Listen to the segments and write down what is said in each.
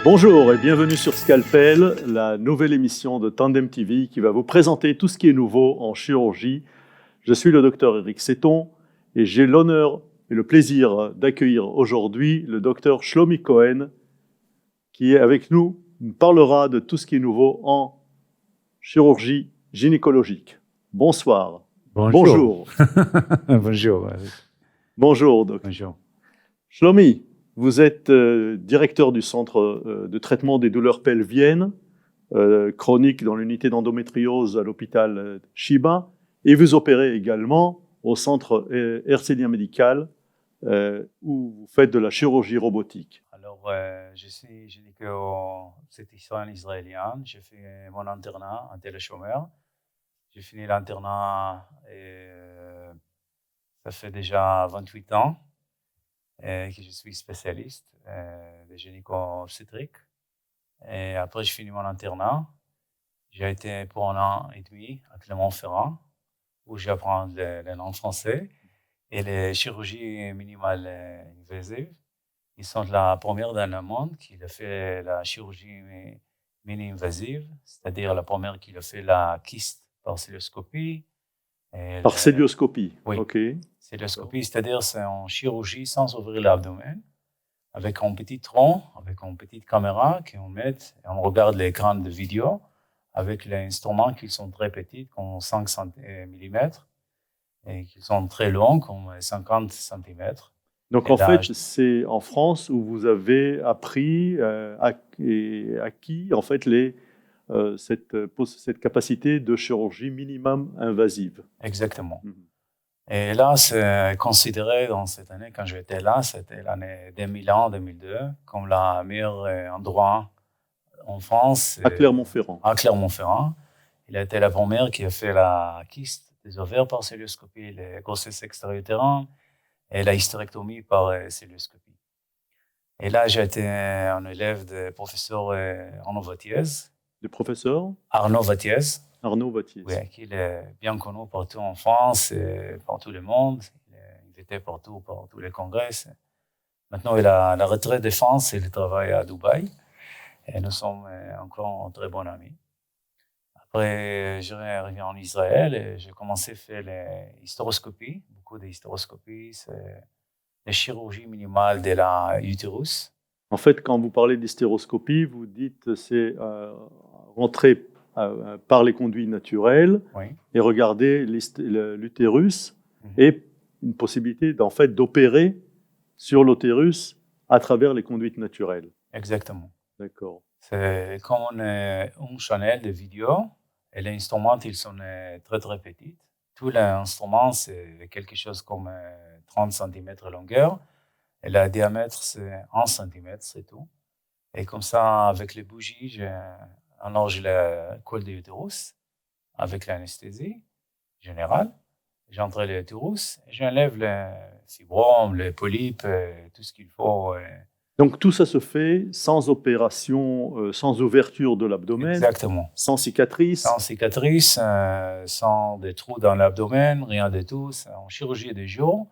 Bonjour et bienvenue sur Scalpel, la nouvelle émission de Tandem TV qui va vous présenter tout ce qui est nouveau en chirurgie. Je suis le docteur Eric Seton et j'ai l'honneur et le plaisir d'accueillir aujourd'hui le docteur Shlomi Cohen qui est avec nous, nous parlera de tout ce qui est nouveau en chirurgie gynécologique. Bonsoir. Bonjour. Bonjour. Bonjour, docteur. Bonjour. Shlomi, vous êtes directeur du centre de traitement des douleurs pelviennes chroniques dans l'unité d'endométriose à l'hôpital Shiba et vous opérez également au centre Herzliya Médical où vous faites de la chirurgie robotique. Alors, je suis gynéco-obstétricien israélien. J'ai fait mon internat en téléchômeur. J'ai fini l'internat et ça fait déjà 28 ans que je suis spécialiste de gynéco-obstétrique. Et après, j'ai fini mon internat. J'ai été pour 1 an et demi à Clermont-Ferrand où j'apprends les langues français et les chirurgies minimales invasives. Ils sont la première dans le monde qui a fait la chirurgie mini-invasive, c'est-à-dire la première qui a fait la kyste par célioscopie. Par célioscopie, oui. Ok. Célioscopie, c'est-à-dire c'est une chirurgie sans ouvrir l'abdomen, avec un petit tronc, avec une petite caméra qu'on met, et on regarde l'écran de vidéo avec les instruments qui sont très petits, comme 5 mm, et qui sont très longs, comme 50 cm. Donc, en fait, c'est en France où vous avez appris et acquis en fait, cette capacité de chirurgie minimum invasive. Exactement. Et là, c'est considéré dans cette année, quand j'étais là, c'était l'année 2001-2002, comme le meilleur endroit en France. À Clermont-Ferrand. À Clermont-Ferrand. Il a été la première qui a fait la kyste des ovaires par célioscopie, les grossesses extra-utérines et la hystérectomie par célioscopie. Et là, j'ai été un élève du professeur Arnaud Vattiez. Le professeur Arnaud Vattiez. Arnaud Vattiez. Oui, qui est bien connu partout en France et par tout le monde. Il est invité partout, par tous les congrès. Maintenant, il a la retraite de France et il travaille à Dubaï. Et nous sommes encore très bons amis. Après, je reviens en Israël et j'ai commencé à faire l'hystéroscopie. Beaucoup d'hystéroscopie, c'est la chirurgie minimale de l'utérus. En fait, quand vous parlez d'hystéroscopie, vous dites c'est rentrer par les conduits naturels et regarder l'utérus et une possibilité en fait, d'opérer sur l'utérus à travers les conduites naturelles. Exactement. D'accord. C'est comme une chaîne de vidéo et les instruments, ils sont très très petits. Tous les instruments, c'est quelque chose comme 30 cm de longueur et le diamètre, c'est 1 cm, c'est tout. Et comme ça, avec les bougies, j'allonge le col de l'utérus avec l'anesthésie générale. J'entre l'utérus et j'enlève les fibromes, les polypes, tout ce qu'il faut. Donc tout ça se fait sans opération, sans ouverture de l'abdomen. Exactement. Sans cicatrice. Sans cicatrice, sans des trous dans l'abdomen, rien de tout. C'est en chirurgie de jour.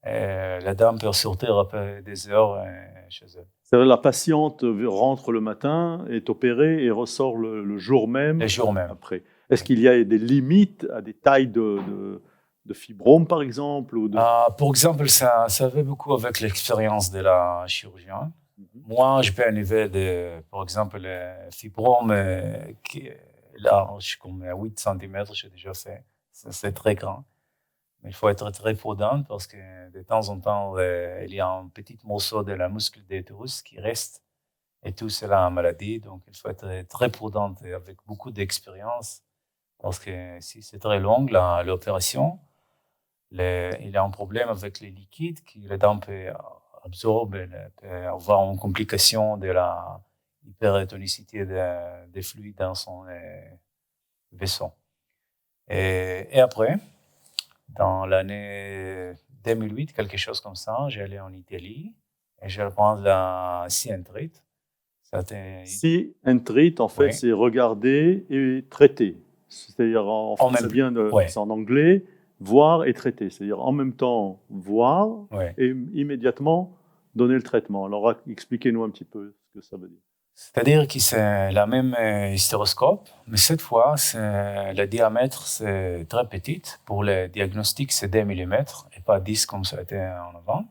La dame peut sortir après des heures chez elle. C'est-à-dire la patiente rentre le matin, est opérée et ressort le jour même. Le jour même. Après. Est-ce qu'il y a des limites à des tailles de fibromes, par exemple Pour exemple, ça fait beaucoup avec l'expérience de la chirurgienne. Moi, je peux enlever, par exemple, les fibromes qui est large, comme 8 cm, j'ai déjà fait. C'est très grand. Mais il faut être très prudent parce que de temps en temps, il y a un petit morceau de la muscle de l'utérus qui reste et tout c'est la maladie. Donc, il faut être très prudent et avec beaucoup d'expérience parce que si c'est très long, l'opération, il y a un problème avec les liquides que les dents peuvent absorber, peut avoir une complication de la hypertonicité des fluides dans son vaisseau. Et après, dans l'année 2008, quelque chose comme ça, j'allais en Italie et je prends la Sientrite. Sientrite, en fait, c'est regarder et traiter. C'est-à-dire, c'est en anglais, voir et traiter. C'est-à-dire, en même temps, voir et immédiatement donner le traitement. Alors, expliquez-nous un petit peu ce que ça veut dire. C'est-à-dire que c'est la même hystéroscope, mais cette fois, le diamètre, c'est très petit. Pour le diagnostic, c'est 2 mm et pas 10 comme ça a été en avant.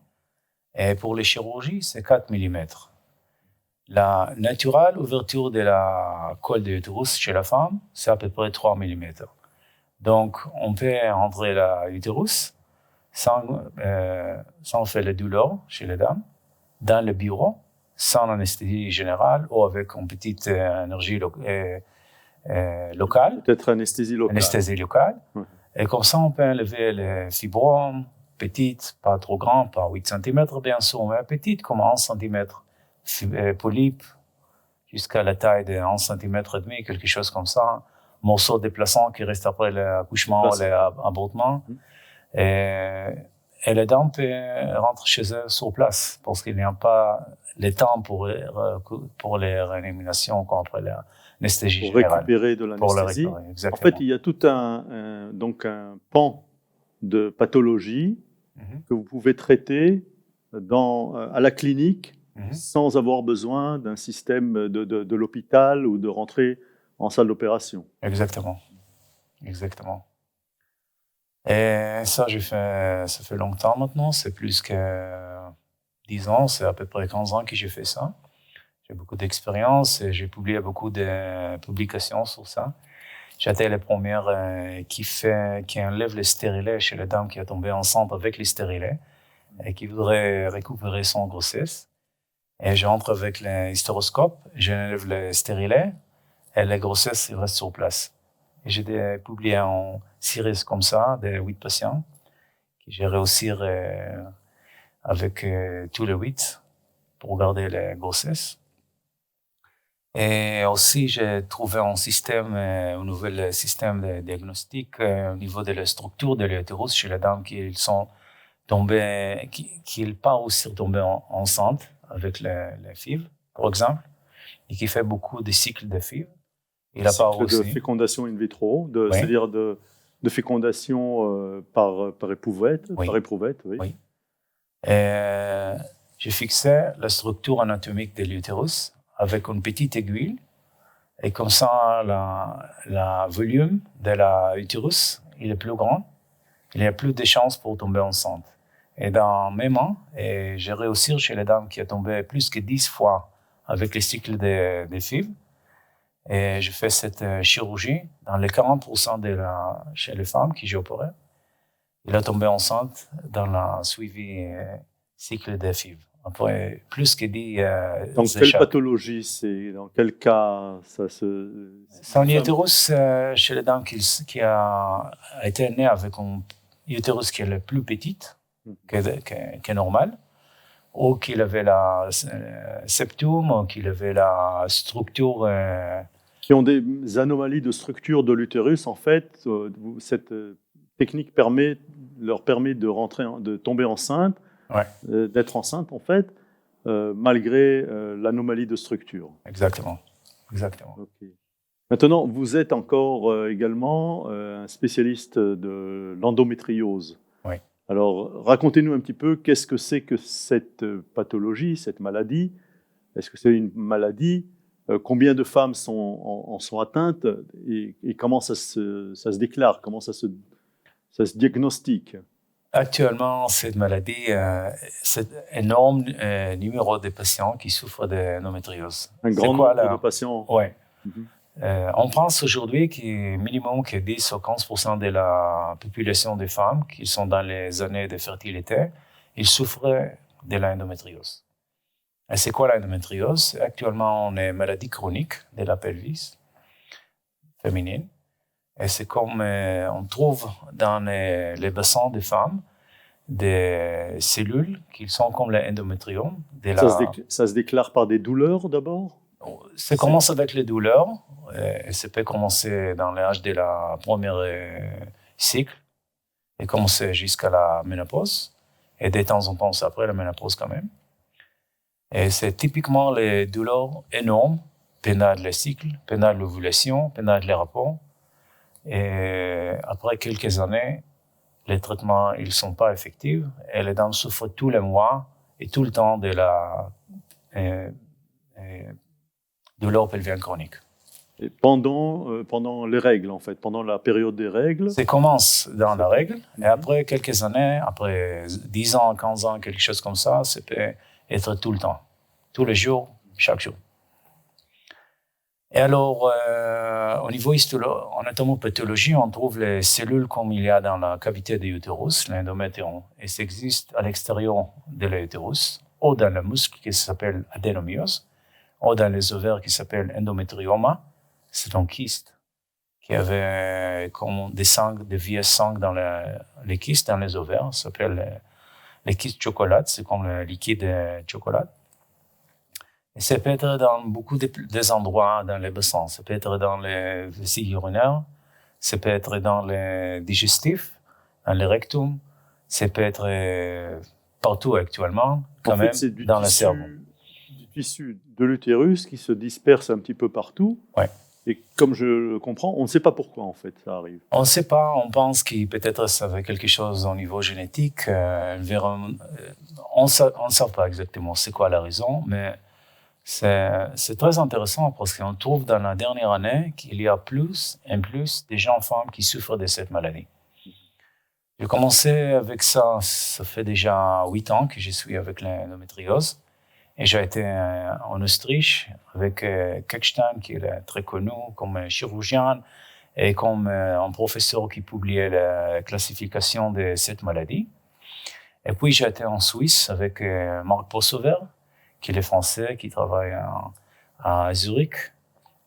Et pour les chirurgies, c'est 4 mm. La naturelle ouverture de la colle de l'utérus chez la femme, c'est à peu près 3 mm. Donc, on peut entrer l'utérus sans faire de douleur chez les dames, dans le bureau, sans anesthésie générale ou avec une petite énergie locale. Peut-être anesthésie locale. Anesthésie locale. Ouais. Et comme ça, on peut enlever les fibromes, petites, pas trop grandes, pas 8 cm bien sûr, mais petites comme 11 cm. Polypes, jusqu'à la taille de 11 cm et demi, quelque chose comme ça. Morceaux déplaçants qui restent après l'accouchement, l'avortement. Et les dames peuvent rentrer chez elles sur place parce qu'il n'y a pas le temps pour les réanimations comme après l'anesthésie générale. Pour récupérer de l'anesthésie. En fait, il y a tout un pan de pathologie que vous pouvez traiter à la clinique sans avoir besoin d'un système de l'hôpital ou de rentrer en salle d'opération. Exactement. Exactement. Et ça, ça fait longtemps maintenant, c'est plus que 10 ans, c'est à peu près 15 ans que j'ai fait ça. J'ai beaucoup d'expérience et j'ai publié beaucoup de publications sur ça. J'étais la première qui enlève les stérilets chez les dames qui a tombé enceinte avec les stérilets et qui voudrait récupérer son grossesse. Et j'entre avec l'hystéroscope, j'enlève les stérilets et la grossesse reste sur place. Et j'ai publié en série comme ça, de 8 patients, que j'ai réussi avec tous les 8 pour garder la grossesse. Et aussi, j'ai trouvé un nouvel système de diagnostic au niveau de la structure de l'utérus chez les dames qui sont tombées, qui pas aussi tombées enceintes avec la FIV, par exemple, et qui fait beaucoup de cycles de FIV. Il a pas aussi de fécondation in vitro, oui. C'est-à-dire de fécondation par éprouvette, oui. Par éprouvette, oui. Oui. Et j'ai fixé la structure anatomique de l'utérus avec une petite aiguille, et comme ça, le volume de l'utérus, il est plus grand, il y a plus de chances pour tomber enceinte. Et dans mes mains, j'ai réussi chez les dames qui ont tombé plus que 10 fois avec les cycles de FIV. Et je fais cette chirurgie dans les 40% chez les femmes qui j'ai opéré. Il a tombé enceinte dans la suivi cycle de FIV. Après, plus que 10 Donc, quelle pathologie c'est? Dans quel cas ça se... C'est un utérus chez les dames qui a été né avec un utérus qui est le plus petite que normal, ou qu'il avait la septum, ou qu'il avait la structure... Qui ont des anomalies de structure de l'utérus, en fait, cette technique leur permet de tomber enceinte, ouais. D'être enceinte, en fait, malgré l'anomalie de structure. Exactement. Exactement. Okay. Maintenant, vous êtes encore également un spécialiste de l'endométriose. Oui. Alors, racontez-nous un petit peu, qu'est-ce que c'est que cette pathologie, cette maladie? Est-ce que c'est une maladie? Combien de femmes en sont atteintes et comment ça se déclare? Comment ça se diagnostique? Actuellement, cette maladie, c'est un énorme numéro de patients qui souffrent d'endométriose. Un grand nombre de patients? Oui. On pense aujourd'hui qu'il minimum que 10 ou 15% de la population des femmes qui sont dans les années de fertilité, ils souffrent de l'endométriose. Et c'est quoi l'endométriose? Actuellement, on est maladie chronique de la pelvis féminine. Et c'est comme on trouve dans les bassins des femmes des cellules qui sont comme l'endométriome. Ça se déclare par des douleurs d'abord? Ça commence avec les douleurs. Et ça peut commencer dans l'âge de la première cycle et commencer jusqu'à la ménopause. Et de temps en temps, c'est après la ménopause quand même. Et c'est typiquement les douleurs énormes pendant le cycle, pendant l'ovulation, pendant les rapports. Et après quelques années, les traitements ils sont pas effectifs et les dames souffrent tous les mois et tout le temps de la douleur pelvienne chronique. Et pendant les règles, en fait, pendant la période des règles. Ça commence dans la règle, et après quelques années, après 10 ans, 15 ans, quelque chose comme ça peut être tout le temps, tous les jours, chaque jour. Et alors, au niveau anatomopathologie, on trouve les cellules comme il y a dans la cavité de l'utérus, l'endométrium, et ça existe à l'extérieur de l'utérus, ou dans le muscle qui s'appelle adénomyose, ou dans les ovaires qui s'appelle endométrioma. C'est un kyste qui avait comme des vieilles sangs dans les kystes dans les ovaires. Ça s'appelle les kystes chocolat, c'est comme le liquide de chocolat. Et ça peut être dans beaucoup des endroits dans les bassins. Ça peut être dans les vesies urinaires, ça peut être dans les digestifs, dans le rectum, ça peut être partout actuellement, quand même dans le cerveau. Du tissu de l'utérus qui se disperse un petit peu partout. Ouais. Et comme je le comprends, on ne sait pas pourquoi en fait ça arrive. On ne sait pas, on pense qu'il peut-être ça avait quelque chose au niveau génétique. On ne sait pas exactement c'est quoi la raison, mais c'est très intéressant parce qu'on trouve dans la dernière année qu'il y a plus et plus de jeunes femmes qui souffrent de cette maladie. J'ai commencé avec ça fait déjà 8 ans que je suis avec l'endométriose. Et j'ai été en Autriche avec Kekstein, qui est très connu comme chirurgien et comme un professeur qui publiait la classification de cette maladie. Et puis j'ai été en Suisse avec Marc Possover, qui est français, qui travaille à Zurich.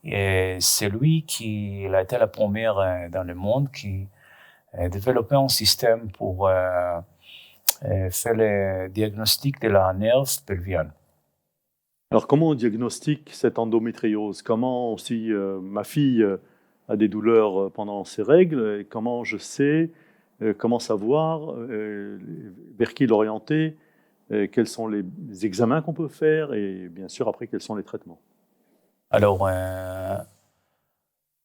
Et c'est lui qui a été la première dans le monde qui a développé un système pour faire le diagnostic de la nerve pelvienne. Alors, comment on diagnostique cette endométriose? Comment, si ma fille a des douleurs pendant ses règles, comment je sais, comment savoir, vers qui l'orienter, quels sont les examens qu'on peut faire et bien sûr, après, quels sont les traitements? Alors,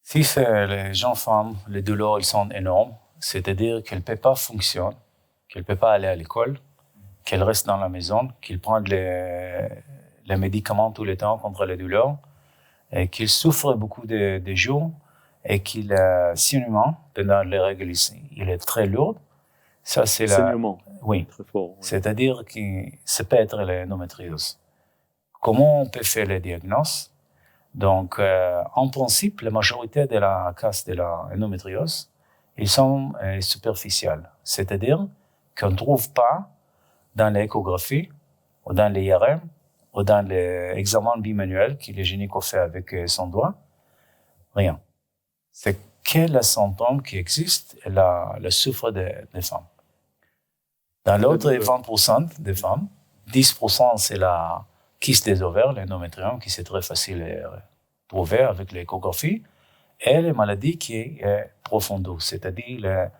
si c'est les jeunes femmes, les douleurs elles sont énormes, c'est-à-dire qu'elles ne peuvent pas fonctionner, qu'elles ne peuvent pas aller à l'école, qu'elles restent dans la maison, qu'elles prennent les médicaments tout le temps contre les douleurs, et qu'ils souffrent beaucoup de jours, et qu'il saignement pendant les règles, il est très lourd. Ça, c'est saignement. Oui. Très fort. Oui. C'est-à-dire que ça peut être l'endométriose. Comment on peut faire le diagnostic? Donc, en principe, la majorité de la cas de l'endométriose, ils sont superficiels. C'est-à-dire qu'on ne trouve pas dans l'échographie, ou dans l'IRM, ou dans l'examen bimanuel que le gynéco fait avec son doigt, rien. C'est que les symptômes qui existent et la souffre des femmes. Dans l'autre 20% des femmes, 10% c'est la kyste des ovaires, l'endométrium, qui c'est très facile à trouver avec l'échographie, et les maladies qui est profonde, c'est-à-dire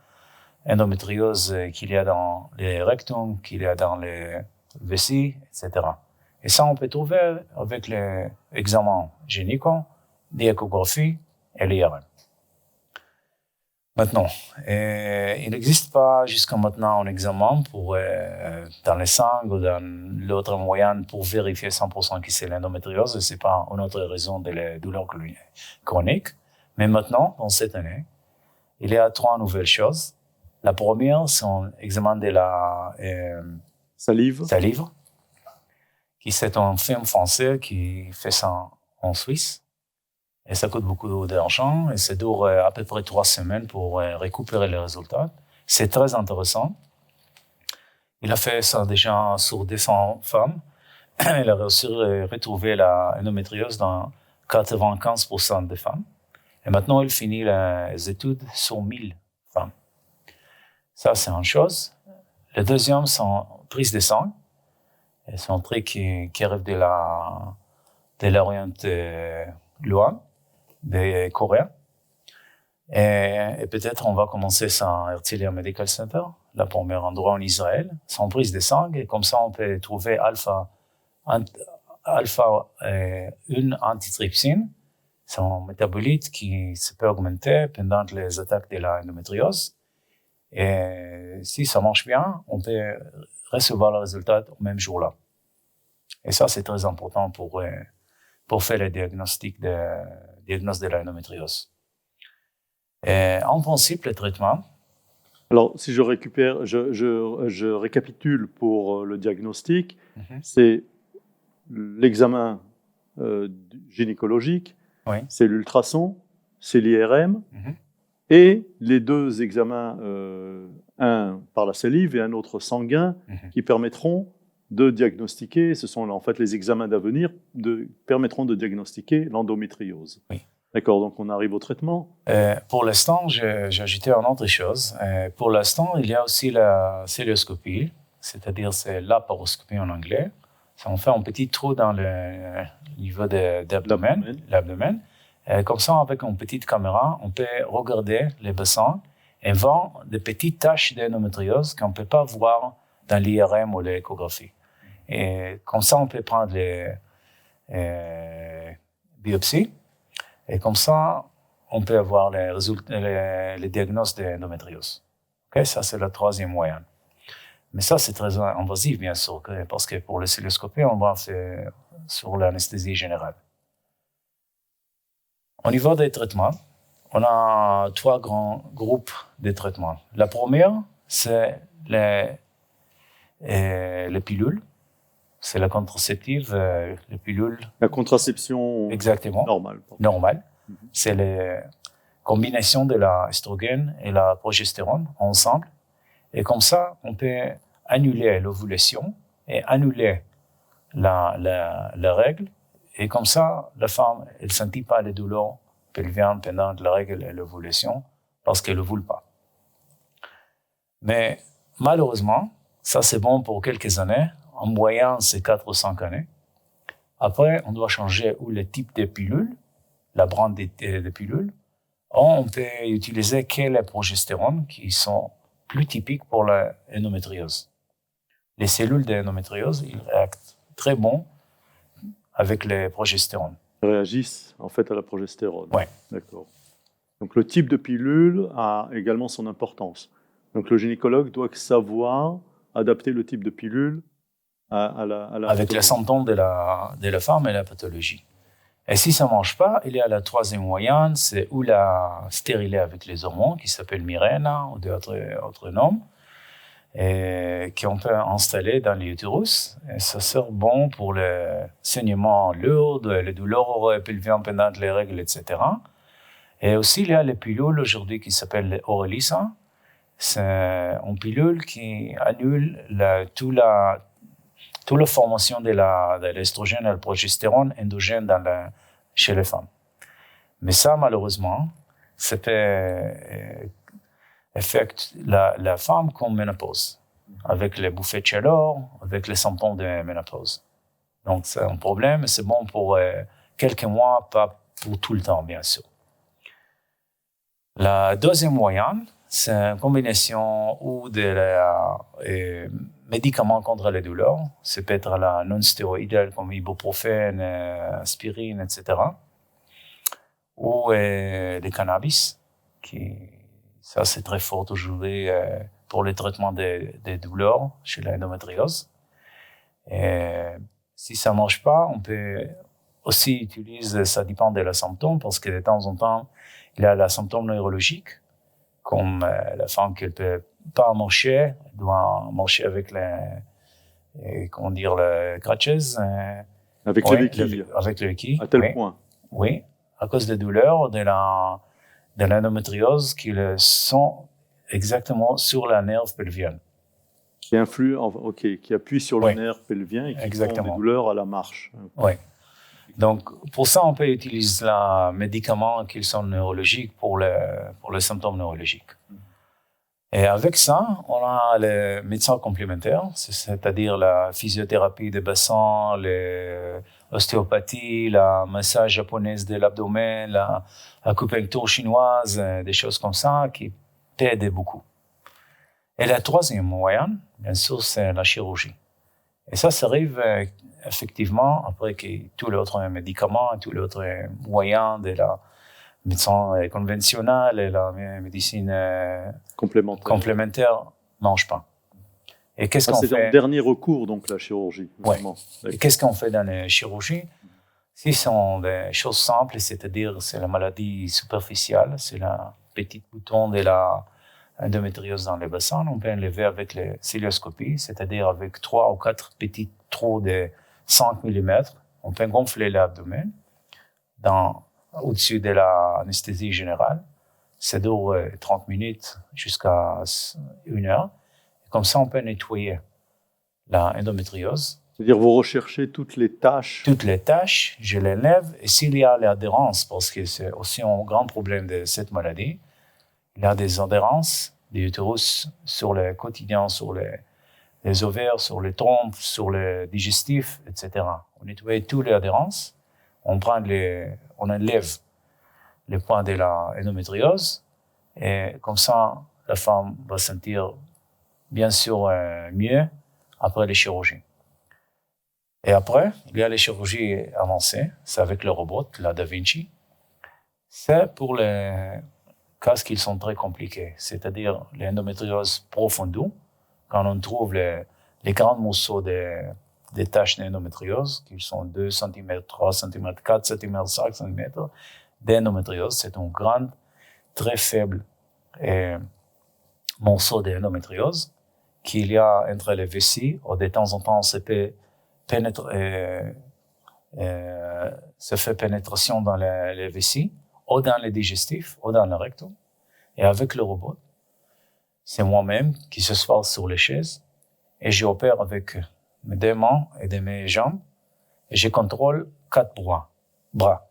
l'endométriose qu'il y a dans les rectums, qu'il y a dans les vesies, etc. Et ça, on peut trouver avec les examens gynéco, l'échographie et l'IRM. Maintenant, il n'existe pas jusqu'à maintenant un examen pour, dans les sangs ou dans l'autre moyen pour vérifier 100% que c'est l'endométriose. Ce n'est pas une autre raison de la douleur chronique. Mais maintenant, dans cette année, il y a 3 nouvelles choses. La première, c'est un examen de la salive, qui c'est un film français qui fait ça en Suisse. Et ça coûte beaucoup d'argent et ça dure à peu près 3 semaines pour récupérer les résultats. C'est très intéressant. Il a fait ça déjà sur 200 femmes. Il a réussi à retrouver la endométriose dans 95% des femmes. Et maintenant, il finit les études sur 1000 femmes. Ça, c'est une chose. Le deuxième, c'est une prise de sang. C'est un truc qui arrive de l'Orient loin, des Coréens. Et peut-être on va commencer ça à Herzliya Medical Center, le premier endroit en Israël, sans prise de sang. Et comme ça, on peut trouver alpha-1 antitrypsine. C'est un métabolite qui se peut augmenter pendant les attaques de l'endométriose. Et si ça marche bien, on peut recevoir le résultat au même jour-là. Et ça, c'est très important pour pour faire le diagnostic de l'endométriose. Et en principe, le traitement... Alors, si je récapitule pour le diagnostic, c'est l'examen gynécologique, c'est l'ultrason, c'est l'IRM, et les deux examens, un par la salive et un autre sanguin, qui permettront de diagnostiquer, ce sont en fait les examens d'avenir, permettront de diagnostiquer l'endométriose. Oui. D'accord, donc on arrive au traitement. Pour l'instant, j'ai ajouté une autre chose. Pour l'instant, il y a aussi la célioscopie, c'est-à-dire c'est laparoscopie en anglais. Ça, on fait un petit trou dans le niveau de l'abdomen. Comme ça, avec une petite caméra, on peut regarder les bassins et voir des petites taches d'endométriose qu'on ne peut pas voir dans l'IRM ou l'échographie. Et comme ça, on peut prendre les biopsies. Et comme ça, on peut avoir les résultats, les diagnostics d'endométriose. Okay? Ça, c'est le troisième moyen. Mais ça, c'est très invasif, bien sûr, parce que pour la célioscopie, on va faire sur l'anesthésie générale. Au niveau des traitements, on a 3 grands groupes de traitements. La première, c'est les pilules. C'est la contraceptive, les pilules. La contraception exactement, normale. C'est la combinaison de l'estrogène et la progestérone ensemble. Et comme ça, on peut annuler l'ovulation et annuler la règle. Et comme ça, la femme, elle ne sentit pas les douleurs pelviennes pendant la règle et l'ovulation parce qu'elle ne voule pas. Mais malheureusement, ça c'est bon pour quelques années. En moyenne, c'est 4 ou 5 années. Après, on doit changer ou le type de pilule, la brande de pilule. On peut utiliser les progestérone qui sont plus typiques pour l'endométriose. Les cellules d'endométriose, ils réagissent très bon avec les progestérone. Ils réagissent en fait à la progestérone. Oui. D'accord. Donc le type de pilule a également son importance. Donc le gynécologue doit savoir adapter le type de pilule à la avec les symptômes de la femme et la pathologie. Et si ça ne marche pas, il y a la troisième moyenne, c'est ou la stériler avec les hormones, qui s'appelle Mirena, ou d'autres noms, et qu'on peut installer dans l'utérus. Et ça sert bon pour le saignement lourd, les douleurs pelviennes pendant les règles, etc. Et aussi, il y a les pilules aujourd'hui qui s'appellent Oralisa. C'est une pilule qui annule toute la formation de l'estrogène et la progestérone endogène chez les femmes. Mais ça, malheureusement, ça peut affecter la femme comme ménopause, avec les bouffées de chaleur, avec les symptômes de ménopause. Donc, c'est un problème, c'est bon pour quelques mois, pas pour tout le temps, bien sûr. La deuxième moyenne, c'est une combinaison ou de médicaments contre les douleurs. Ça peut être la non-stéroïdale comme ibuprofène, aspirine, etc. Ou le cannabis, ça c'est très fort aujourd'hui pour le traitement des douleurs chez l'endométriose. Et si ça ne marche pas, on peut aussi utiliser, ça dépend des symptômes, parce que de temps en temps, il y a les symptômes neurologiques, comme la femme qui ne peut pas marcher, elle doit marcher avec les crutches. Avec les béquilles. Avec les béquilles. À tel point. Oui, à cause des douleurs de l'endométriose qui sont exactement sur la nerve pelvienne. Qui influe, qui appuie sur le nerf pelvien et qui font des douleurs à la marche. Oui. Donc, pour ça, on peut utiliser les médicaments qui sont neurologiques pour les symptômes neurologiques. Et avec ça, on a les médecins complémentaires, c'est-à-dire la physiothérapie des bassins, l'ostéopathie, la massage japonaise de l'abdomen, l'acupuncture chinoise, des choses comme ça qui t'aident beaucoup. Et la troisième moyenne, bien sûr, c'est la chirurgie. Et ça arrive effectivement après que tous les autres médicaments, tous les autres moyens de la médecine conventionnelle et la médecine complémentaire ne marchent pas. Et qu'est-ce qu'on fait? C'est le dernier recours, donc, la chirurgie. Ouais. Et qu'est-ce qu'on fait dans la chirurgie? Ce sont des choses simples, c'est-à-dire c'est la maladie superficielle, c'est le petit bouton de la endométriose dans le bassin. On peut enlever avec la cilioscopie, c'est-à-dire avec 3 ou 4 petits trous de 5 mm. On peut gonfler l'abdomen au-dessus de l'anesthésie générale. Ça dure 30 minutes jusqu'à 1 heure. Comme ça, on peut nettoyer l'endométriose. C'est-à-dire vous recherchez toutes les tâches. Toutes les tâches, je les lève. Et s'il y a l'adhérence, parce que c'est aussi un grand problème de cette maladie, il y a des adhérences des utérus sur le quotidien, sur les ovaires, sur les trompes, sur le digestif, etc. On nettoie toutes les adhérences. On enlève les points de l'endométriose. Et comme ça, la femme va sentir bien sûr mieux après les chirurgies. Et après, il y a les chirurgies avancées, c'est avec le robot, la Da Vinci. C'est pour les cas qui sont très compliqués, c'est-à-dire l'endométriose profonde, quand on trouve les grands morceaux des taches d'endométriose, qui sont 2 cm, 3 cm, 4 cm, 5 cm d'endométriose. C'est un grand, très faible morceau d'endométriose qu'il y a entre les vessies, ou de temps en temps, ça peut se fait pénétration dans les vessies, ou dans les digestifs, ou dans le rectum. Et avec le robot, c'est moi-même qui s'assois sur les chaises et j'opère avec mes 2 mains et de mes jambes et je contrôle 4 bras.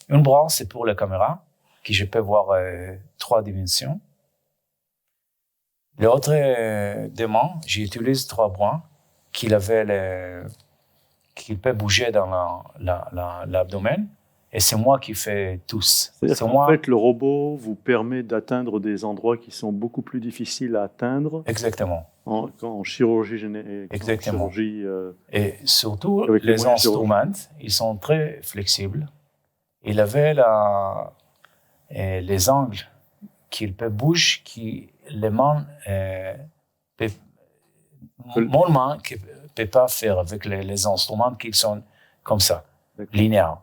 Un bras, c'est pour la caméra, que je peux voir 3 dimensions. L'autre 2 mains, j'utilise 3 bras qu'il peut bouger dans l'abdomen. Et c'est moi qui fais tous. C'est-à-dire qu'en fait, le robot vous permet d'atteindre des endroits qui sont beaucoup plus difficiles à atteindre. Exactement. En chirurgie générale. Exactement. Et surtout, les instruments, ils sont très flexibles. Il avait les angles qu'il peut bouger, qui les mains, mon main ne peut pas faire avec les instruments qui sont comme ça, linéaires.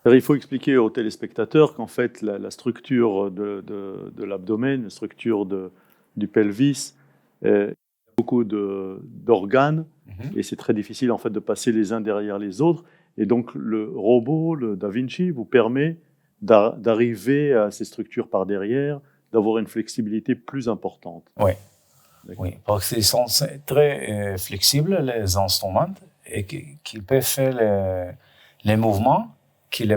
Il faut expliquer aux téléspectateurs qu'en fait, la structure de l'abdomen, la structure du pelvis, il y a beaucoup d'organes et c'est très difficile en fait de passer les uns derrière les autres. Et donc, le robot, le Da Vinci, vous permet d'arriver à ces structures par derrière, d'avoir une flexibilité plus importante. Oui, parce qu'ils sont très flexibles, les instruments, et qu'ils peuvent faire les mouvements qui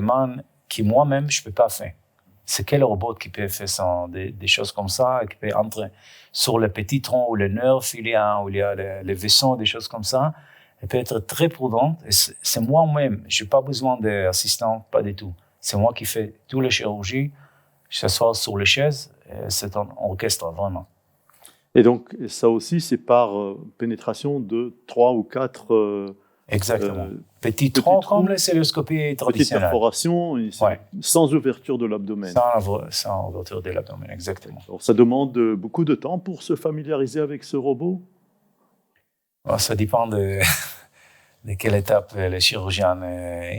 moi-même, je ne peux pas faire. C'est quel robot qui peut faire des choses comme ça, qui peut entrer sur le petit tronc ou le nerf, il y a les vaisseaux, des choses comme ça. Elle peut être très prudente. C'est moi-même. Je n'ai pas besoin d'assistant, pas du tout. C'est moi qui fais toutes les chirurgies. Je s'assois sur les chaises. C'est un orchestre, vraiment. Et donc, ça aussi, c'est par pénétration de 3 ou 4... Exactement. Petit trou comme la cilioscopie traditionnelle. Petite perforation, sans ouverture de l'abdomen. Sans ouverture de l'abdomen, exactement. Alors, ça demande beaucoup de temps pour se familiariser avec ce robot? Ça dépend de quelle étape le chirurgien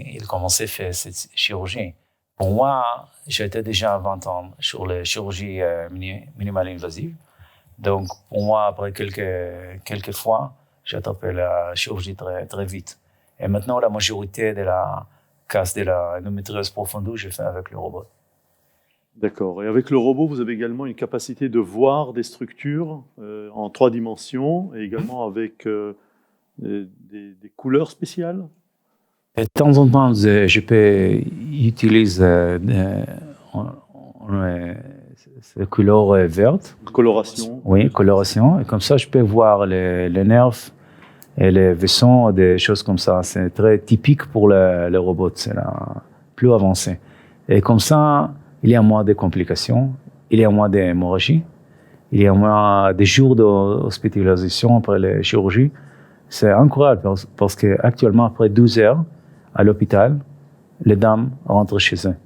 il commençait à faire cette chirurgie. Pour moi, j'étais déjà à 20 ans sur la chirurgie minimale invasive. Donc, pour moi, après quelques fois, j'ai attrapé la chirurgie très, très vite. Et maintenant, la majorité de la casse de l'endométriose profonde, je fais avec le robot. D'accord. Et avec le robot, vous avez également une capacité de voir des structures en 3 dimensions et également avec des couleurs spéciales? De temps en temps, je peux utiliser cette couleur verte. Coloration. Oui, coloration. Et comme ça, je peux voir les nerfs et les vaisseaux, des choses comme ça. C'est très typique pour le robot. C'est plus avancé. Et comme ça, il y a moins de complications, il y a moins d'hémorragie, il y a moins de jours d'hospitalisation après la chirurgie. C'est incroyable parce qu'actuellement, après 12 heures à l'hôpital, les dames rentrent chez eux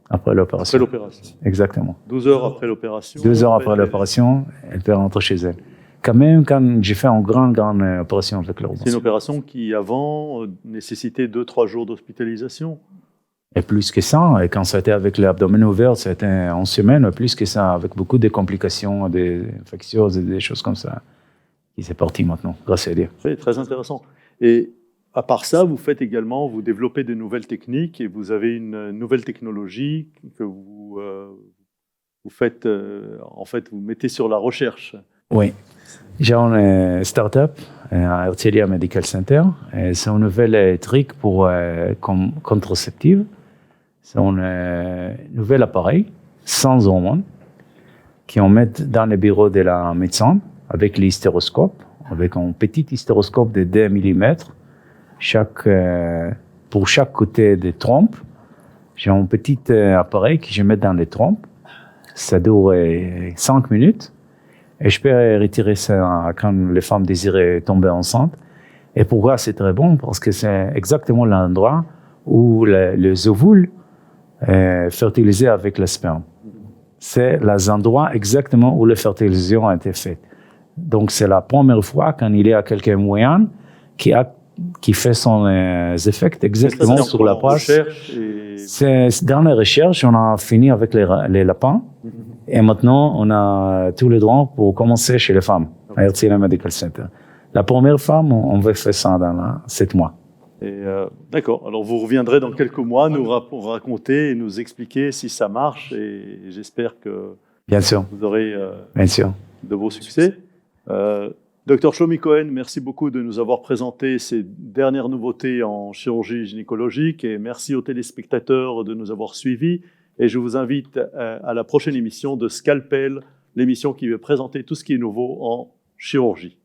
après l'opération. Après l'opération. Exactement. 12 heures après l'opération. 12 heures après l'opération, elles peuvent rentrer chez elles. Quand même, quand j'ai fait une grande opération avec le robot. C'est une opération qui, avant, nécessitait 2-3 jours d'hospitalisation. Et plus que ça, et quand ça a été avec l'abdomen ouvert, c'était en semaine, plus que ça, avec beaucoup de complications, des infectieuses et des choses comme ça, qui s'est parti maintenant, grâce à Dieu. C'est très intéressant. Et à part ça, vous faites également, vous développez de nouvelles techniques et vous avez une nouvelle technologie que vous faites, en fait, vous mettez sur la recherche. Oui. J'ai une start-up à Herzliya Medical Center. C'est un nouvel truc pour contraceptive. C'est un nouvel appareil sans hormones qu'on met dans le bureau de la médecin avec l'hystéroscope, avec un petit hystéroscope de 2 mm pour chaque côté des trompes. J'ai un petit appareil que je mets dans les trompes. Ça dure 5 minutes. Et je peux retirer ça quand les femmes désirent tomber enceintes. Et pourquoi c'est très bon? Parce que c'est exactement l'endroit où les ovules fertilisés avec le sperme. C'est les endroits exactement où la fertilisation a été faite. Donc c'est la première fois quand il y a quelqu'un moyen qui fait son effet exactement sur la place. C'est dans les recherches, on a fini avec les lapins. Et maintenant, on a tous les droits pour commencer chez les femmes, à Herzliya Medical Center. La première femme, on va faire ça dans 7 mois. D'accord. Alors, vous reviendrez dans quelques mois nous raconter et nous expliquer si ça marche. Et j'espère que Bien sûr. vous aurez Bien sûr. de beaux succès. Dr Shlomi Cohen, merci beaucoup de nous avoir présenté ces dernières nouveautés en chirurgie gynécologique et merci aux téléspectateurs de nous avoir suivis. Et je vous invite à la prochaine émission de Scalpel, l'émission qui va présenter tout ce qui est nouveau en chirurgie.